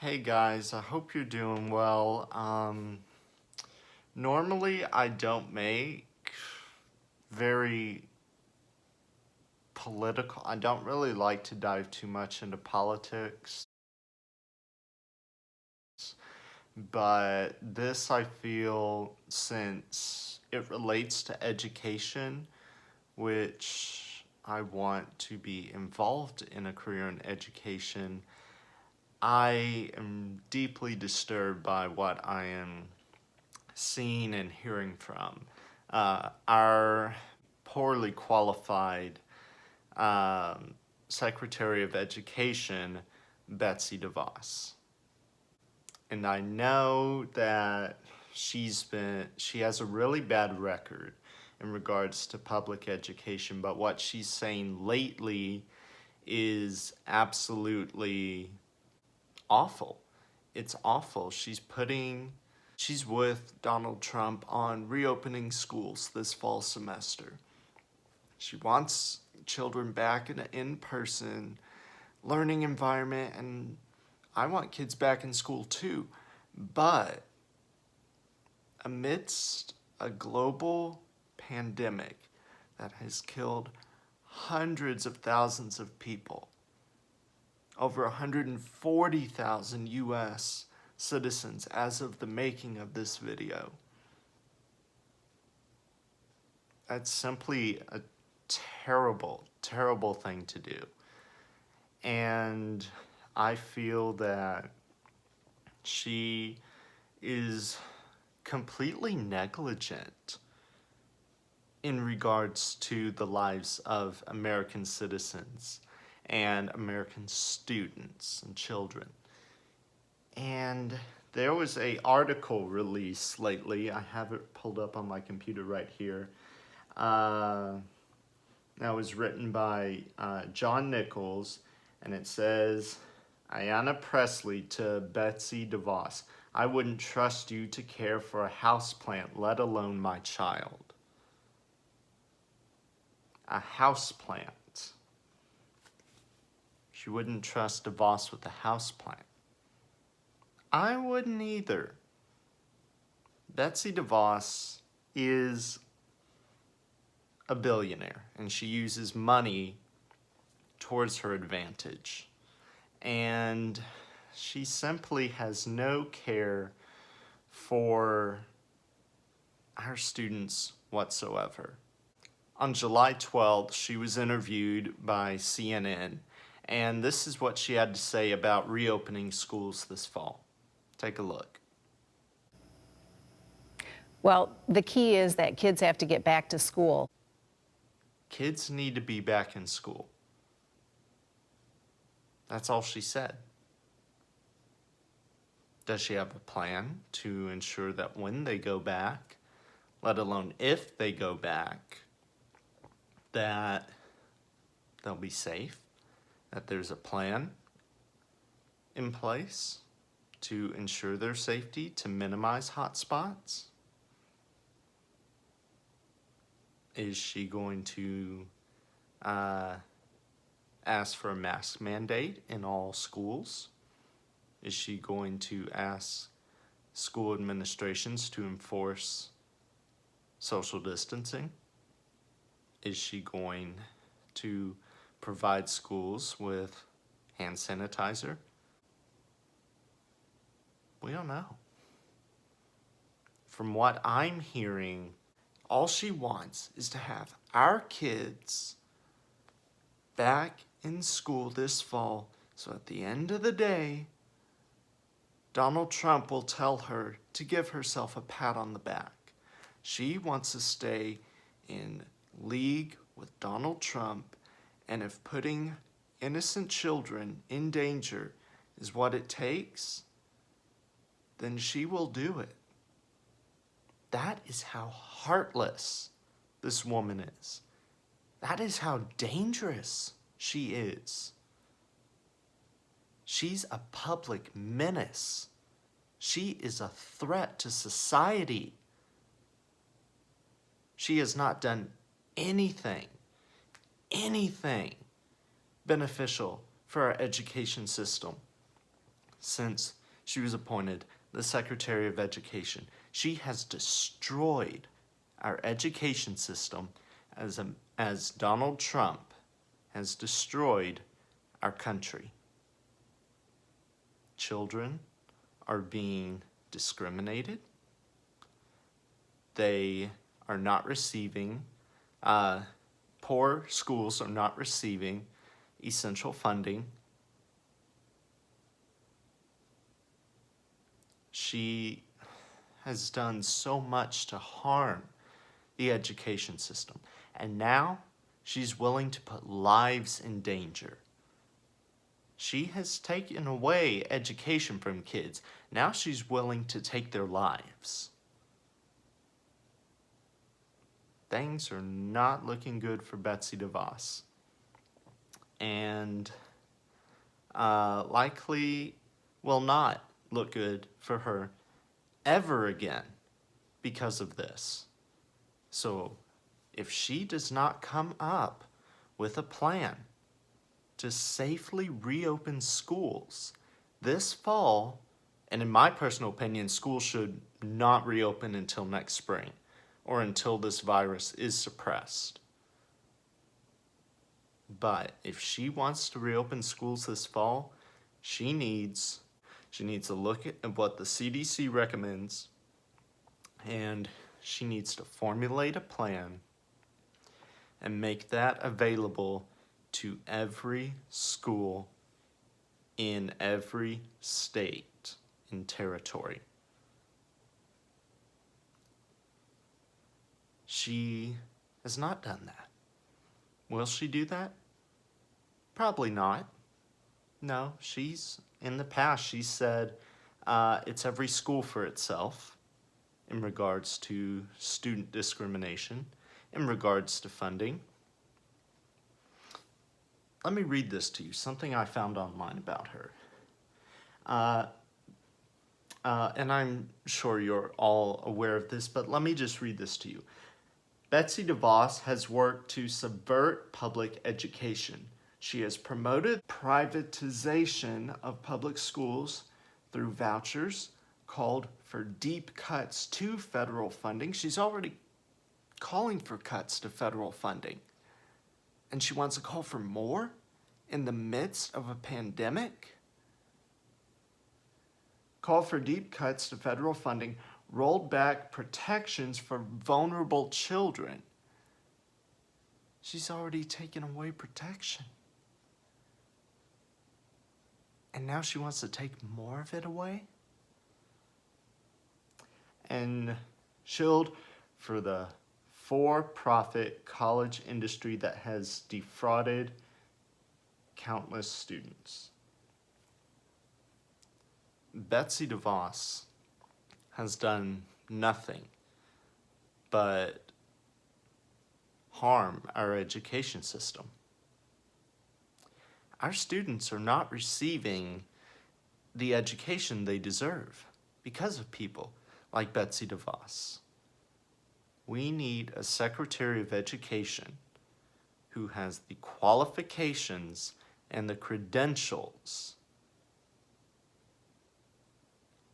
Hey guys, I hope you're doing well. Normally I don't make very political, I don't really like to dive too much into politics, but this I feel, since it relates to education, which I want to be involved in a career in education, I am deeply disturbed by what I am seeing and hearing from our poorly qualified Secretary of Education, Betsy DeVos. And I know that she has a really bad record in regards to public education, but what she's saying lately is absolutely awful. It's awful. She's with Donald Trump on reopening schools this fall semester. She wants children back in an in-person learning environment, and I want kids back in school too. But amidst a global pandemic that has killed hundreds of thousands of people, over 140,000 US citizens as of the making of this video. That's simply a terrible, terrible thing to do. And I feel that she is completely negligent in regards to the lives of American citizens and American students and children. And there was an article released lately. I have it pulled up on my computer right here. That was written by John Nichols, and it says, Ayanna Pressley to Betsy DeVos, I wouldn't trust you to care for a houseplant, let alone my child. A houseplant. She wouldn't trust DeVos with a houseplant. I wouldn't either. Betsy DeVos is a billionaire, and she uses money towards her advantage. And she simply has no care for our students whatsoever. On July 12th, she was interviewed by CNN, and this is what she had to say about reopening schools this fall. Take a look. Well, the key is that kids have to get back to school. Kids need to be back in school. That's all she said. Does she have a plan to ensure that when they go back, let alone if they go back, that they'll be safe, that there's a plan in place to ensure their safety, to minimize hotspots? Is she going to ask for a mask mandate in all schools? Is she going to ask school administrations to enforce social distancing? Is she going to provide schools with hand sanitizer? We don't know. From what I'm hearing, all she wants is to have our kids back in school this fall, so at the end of the day, Donald Trump will tell her to give herself a pat on the back. She wants to stay in league with Donald Trump, and if putting innocent children in danger is what it takes, then she will do it. That is how heartless this woman is. That is how dangerous she is. She's a public menace. She is a threat to society. She has not done anything beneficial for our education system. since she was appointed the Secretary of Education. She has destroyed our education system as Donald Trump has destroyed our country. Children are being discriminated. They are not receiving, poor schools are not receiving essential funding. She has done so much to harm the education system. And now she's willing to put lives in danger. She has taken away education from kids. Now she's willing to take their lives. Things are not looking good for Betsy DeVos. And likely will not look good for her ever again because of this. So if she does not come up with a plan to safely reopen schools this fall, and in my personal opinion, schools should not reopen until next spring or until this virus is suppressed. But if she wants to reopen schools this fall, she needs to look at what the CDC recommends, and she needs to formulate a plan and make that available to every school in every state and territory. She has not done that. Will she do that? Probably not. No, in the past, she said it's every school for itself in regards to student discrimination, in regards to funding. Let me read this to you, something I found online about her. And I'm sure you're all aware of this, but let me just read this to you. Betsy DeVos has worked to subvert public education. She has promoted privatization of public schools through vouchers, called for deep cuts to federal funding. She's already calling for cuts to federal funding. And she wants to call for more in the midst of a pandemic? Call for deep cuts to federal funding, rolled back protections for vulnerable children. She's already taken away protection. And now she wants to take more of it away? And shield for the for-profit college industry that has defrauded countless students. Betsy DeVos has done nothing but harm our education system. Our students are not receiving the education they deserve because of people like Betsy DeVos. We need a Secretary of Education who has the qualifications and the credentials.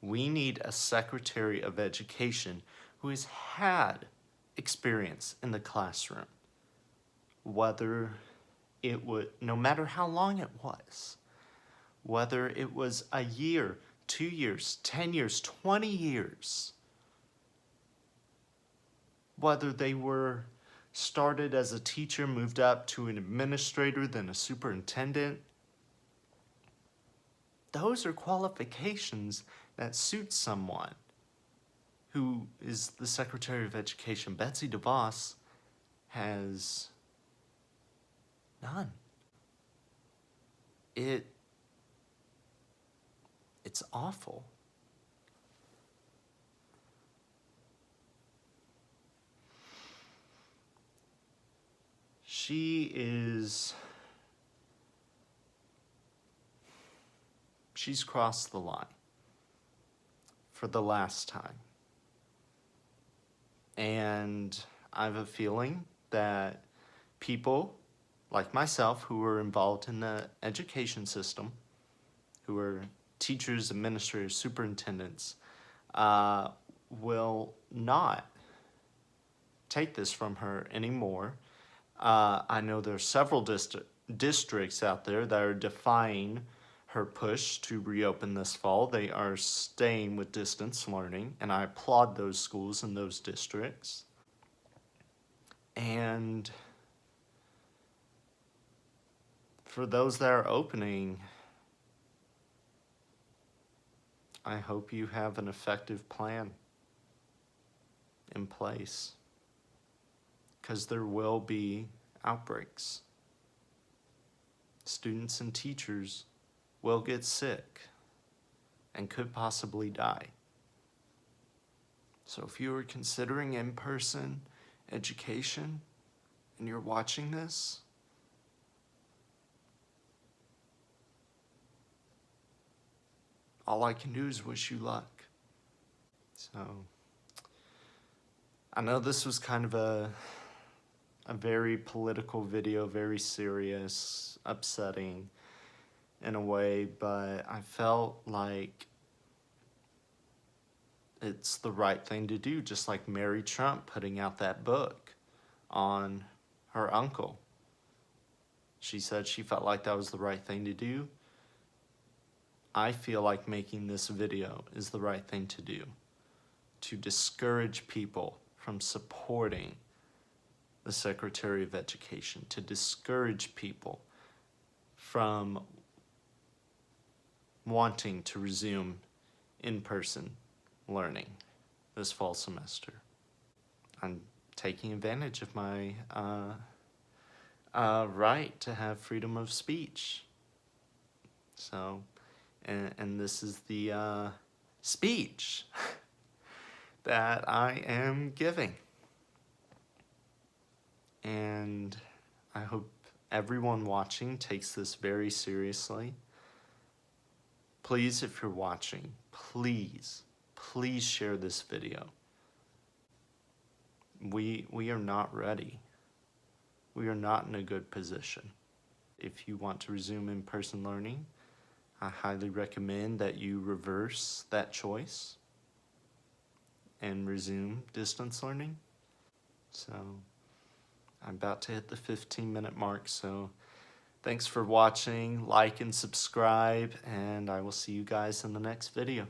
We need a Secretary of Education who has had experience in the classroom, no matter how long it was, whether it was a year, 2 years, 10 years, 20 years, whether they were started as a teacher, moved up to an administrator, then a superintendent. Those are qualifications that suit someone who is the Secretary of Education. Betsy DeVos has none. It's awful. She's crossed the line for the last time. And I have a feeling that people like myself who are involved in the education system, who are teachers, administrators, superintendents will not take this from her anymore. I know there are several districts out there that are defying her push to reopen this fall. They are staying with distance learning, and I applaud those schools and those districts. And for those that are opening, I hope you have an effective plan in place, because there will be outbreaks. Students and teachers will get sick and could possibly die. So if you are considering in-person education and you're watching this, all I can do is wish you luck. So I know this was kind of a very political video, very serious, upsetting in a way, but I felt like it's the right thing to do, just like Mary Trump putting out that book on her uncle. She said she felt like that was the right thing to do. I feel like making this video is the right thing to do, to discourage people from supporting the Secretary of Education, to discourage people from wanting to resume in-person learning this fall semester. I'm taking advantage of my right to have freedom of speech. So, and this is the speech that I am giving. And I hope everyone watching takes this very seriously. Please, if you're watching, please share this video. We are not ready. We are not in a good position. If you want to resume in-person learning, I highly recommend that you reverse that choice and resume distance learning. So I'm about to hit the 15-minute mark, so thanks for watching. Like and subscribe, and I will see you guys in the next video.